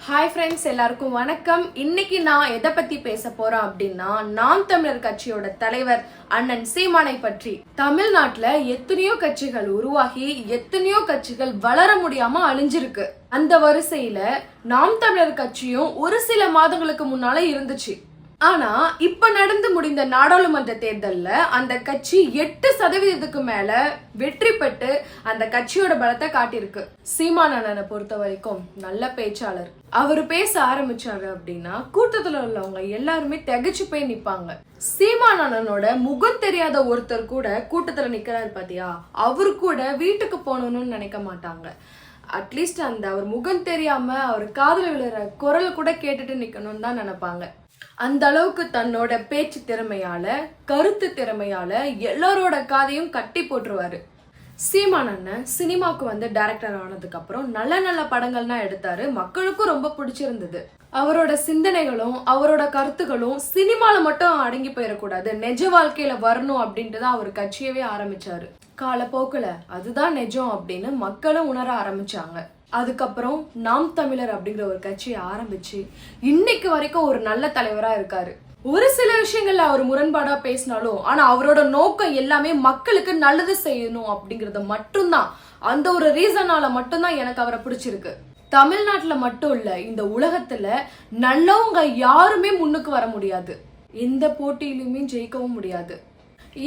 Hi friends, எல்லாருக்கும் வணக்கம். இன்னைக்கு நான் எதை பத்தி பேச போறேன் அப்படின்னா, நாம் தமிழர் கட்சியோட தலைவர் அண்ணன் சீமானை பற்றி. தமிழ்நாட்டுல எத்தனையோ கட்சிகள் உருவாகி எத்தனையோ கட்சிகள் வளர முடியாம அழிஞ்சிருக்கு. அந்த வரிசையில நாம் தமிழர் கட்சியும் ஒரு சில மாதங்களுக்கு முன்னால இருந்துச்சு. ஆனா இப்ப நடந்து முடிந்த நாடாளுமன்ற தேர்தல்ல அந்த கட்சி 8% மேல வெற்றி பெற்று அந்த கட்சியோட பலத்தை காட்டியிருக்கு. சீமான் அண்ணனை பொறுத்த வரைக்கும் நல்ல பேச்சாளர். அவரு பேச ஆரம்பிச்சாரு அப்படின்னா கூட்டத்துல உள்ளவங்க எல்லாருமே திகைச்சு போய் நிப்பாங்க. சீமான் அண்ணனோட முகம் தெரியாத ஒருத்தர் கூட கூட்டத்துல நிக்கிறாரு பாத்தியா, அவரு கூட வீட்டுக்கு போகணும்னு நினைக்க மாட்டாங்க. அட்லீஸ்ட் அந்த அவர் முகம் தெரியாம அவர் காதுல விழுற குரல் கூட கேட்டுட்டு நிக்கணும்னு தான் நினைப்பாங்க. அந்த அளவுக்கு தன்னோட பேச்சு திறமையால, கருத்து திறமையால எல்லாரோட காதையும் கட்டி போட்டுருவாரு. சீமான் அண்ணன் சினிமாவுக்கு வந்து டைரக்டர் ஆனதுக்கு அப்புறம் நல்ல நல்ல படங்கள்னா எடுத்தாரு. மக்களுக்கும் ரொம்ப பிடிச்சிருந்தது. அவரோட சிந்தனைகளும் அவரோட கருத்துகளும் சினிமால மட்டும் அடங்கி போயிடக்கூடாது, நிஜ வாழ்க்கையில வரணும் அப்படின்ட்டு தான் அவர் கட்சியவே ஆரம்பிச்சாரு. காலப்போக்குல அதுதான் நிஜம் அப்படின்னு மக்களும் உணர ஆரம்பிச்சாங்க. அதுக்கப்புறம் நாம் தமிழர் அப்படிங்கிற ஒரு கட்சியை ஆரம்பிச்சு இன்னைக்கு வரைக்கும் ஒரு நல்ல தலைவரா இருக்காரு. ஒரு சில விஷயங்கள்ல அவர் முரண்பாடா பேசினாலும் ஆனா அவரோட நோக்கம் எல்லாமே மக்களுக்கு நல்லது செய்யணும் அப்படிங்கறது மட்டும்தான். அந்த ஒரு ரீசனால மட்டும்தான் எனக்கு அவரை பிடிச்சிருக்கு. தமிழ்நாட்டுல மட்டும் இல்ல, இந்த உலகத்துல நல்லவங்க யாருமே முன்னுக்கு வர முடியாது, எந்த போட்டியிலுமே ஜெயிக்கவும் முடியாது.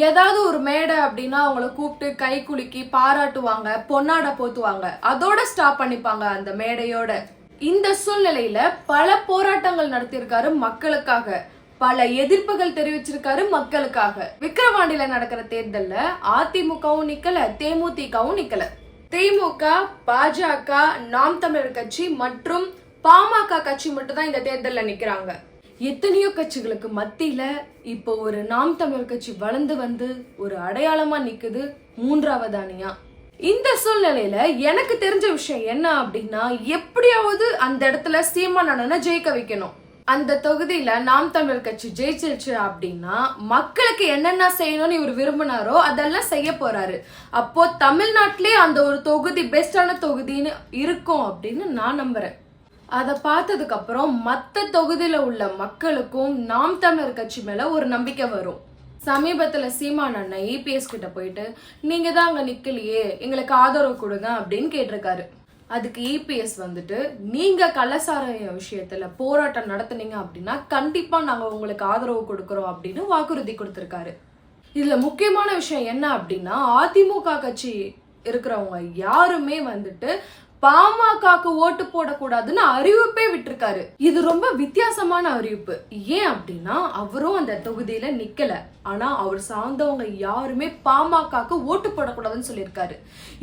ஏதாவது ஒரு மேடை அப்படின்னா அவங்கள கூப்பிட்டு கை குலுக்கி பாராட்டுவாங்க, பொன்னாடை போத்துவாங்க, அதோட ஸ்டாப் பண்ணிப்பாங்க அந்த மேடையோட. இந்த சூழ்நிலையில பல போராட்டங்கள் நடத்தியிருக்காரு மக்களுக்காக, பல எதிர்ப்புகள் தெரிவிச்சிருக்காரு மக்களுக்காக. விக்கிரவாண்டியில நடக்கிற தேர்தல்ல அதிமுகவும் நிக்கல, தேமுதிகவும் நிக்கல. திமுக, பாஜக, நாம் தமிழர் கட்சி மற்றும் பாமக கட்சி மட்டும் தான் இந்த தேர்தல்ல நிக்கிறாங்க. எத்தனையோ கட்சிகளுக்கு மத்தியில இப்போ ஒரு நாம் தமிழர் கட்சி வளர்ந்து வந்து ஒரு அடையாளமா நிக்குது, மூன்றாவது அணியா. இந்த சூழ்நிலையில எனக்கு தெரிஞ்ச விஷயம் என்ன அப்படின்னா, எப்படியாவது அந்த இடத்துல சீமான் அண்ணனை ஜெயிக்க வைக்கணும். அந்த தொகுதியில நாம் தமிழர் கட்சி ஜெயிச்சிருச்சு அப்படின்னா மக்களுக்கு என்னென்ன செய்யணும்னு இவர் விரும்பினாரோ அதெல்லாம் செய்ய போறாரு. அப்போ தமிழ்நாட்டிலே அந்த ஒரு தொகுதி பெஸ்டான தொகுதின்னு இருக்கும் அப்படின்னு நான் நம்புறேன். அதை பார்த்ததுக்கு அப்புறம் மற்ற தொகுதியில உள்ள மக்களுக்கும் நாம் தமிழர் கட்சி மேல ஒரு நம்பிக்கை வரும். சமீபத்துல சீமான் அண்ணன் இபிஎஸ் கிட்ட போயிட்டு, நீங்க தான் அங்க நிக்கலையே, எங்களுக்கு ஆதரவு கொடுங்க அப்படின்னு கேட்டிருக்காரு. அதுக்கு இபிஎஸ் வந்துட்டு, நீங்க கள்ளச்சாராய விஷயத்துல போராட்டம் நடத்துனீங்க அப்படின்னா கண்டிப்பா நாங்க உங்களுக்கு ஆதரவு கொடுக்கறோம் அப்படின்னு வாக்குறுதி கொடுத்திருக்காரு. இதுல முக்கியமான விஷயம் என்ன அப்படின்னா, அதிமுக கட்சி இருக்கிறவங்க யாருமே வந்துட்டு பாமகக்கு ஓட்டு போடக்கூடாதுன்னு அறிவிப்பே விட்டுருக்காரு. இது ரொம்ப வித்தியாசமான அறிவிப்பு. ஏன் அப்படின்னா, அவரும் அந்த தொகுதியில நிக்கல, ஆனா அவர் சார்ந்தவங்க யாருமே பாமகக்கு ஓட்டு போடக்கூடாதுன்னு சொல்லியிருக்காரு.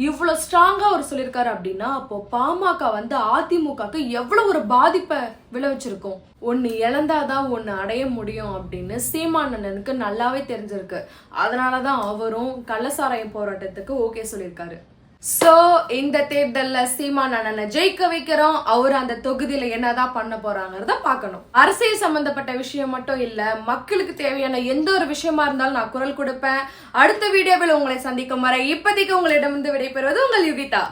இவ்வளவு ஸ்ட்ராங்கா அவர் சொல்லியிருக்காரு அப்படின்னா அப்போ பாமக வந்து அதிமுகக்கு எவ்வளவு ஒரு பாதிப்பை விளைவிச்சிருக்கும். ஒன்னு இழந்தாதான் ஒன்னு அடைய முடியும் அப்படின்னு சீமான் அண்ணனுக்கு நல்லாவே தெரிஞ்சிருக்கு. அதனாலதான் அவரும் கள்ளச்சாராயம் போராட்டத்துக்கு ஓகே சொல்லியிருக்காரு. சோ இந்த தேர்தல்ல சீமான் அண்ணனை ஜெயிக்க வைக்கிறோம். அவர் அந்த தொகுதியில என்னதான் பண்ண போறாங்கிறத பாக்கணும். அரசியல் சம்பந்தப்பட்ட விஷயம் மட்டும் இல்ல, மக்களுக்கு தேவையான எந்த ஒரு விஷயமா இருந்தாலும் நான் குரல் கொடுப்பேன். அடுத்த வீடியோவில் உங்களை சந்திக்கும் வரை இப்போதைக்கு உங்களிடமிருந்து விடைபெறுவது உங்கள் யுகிதா.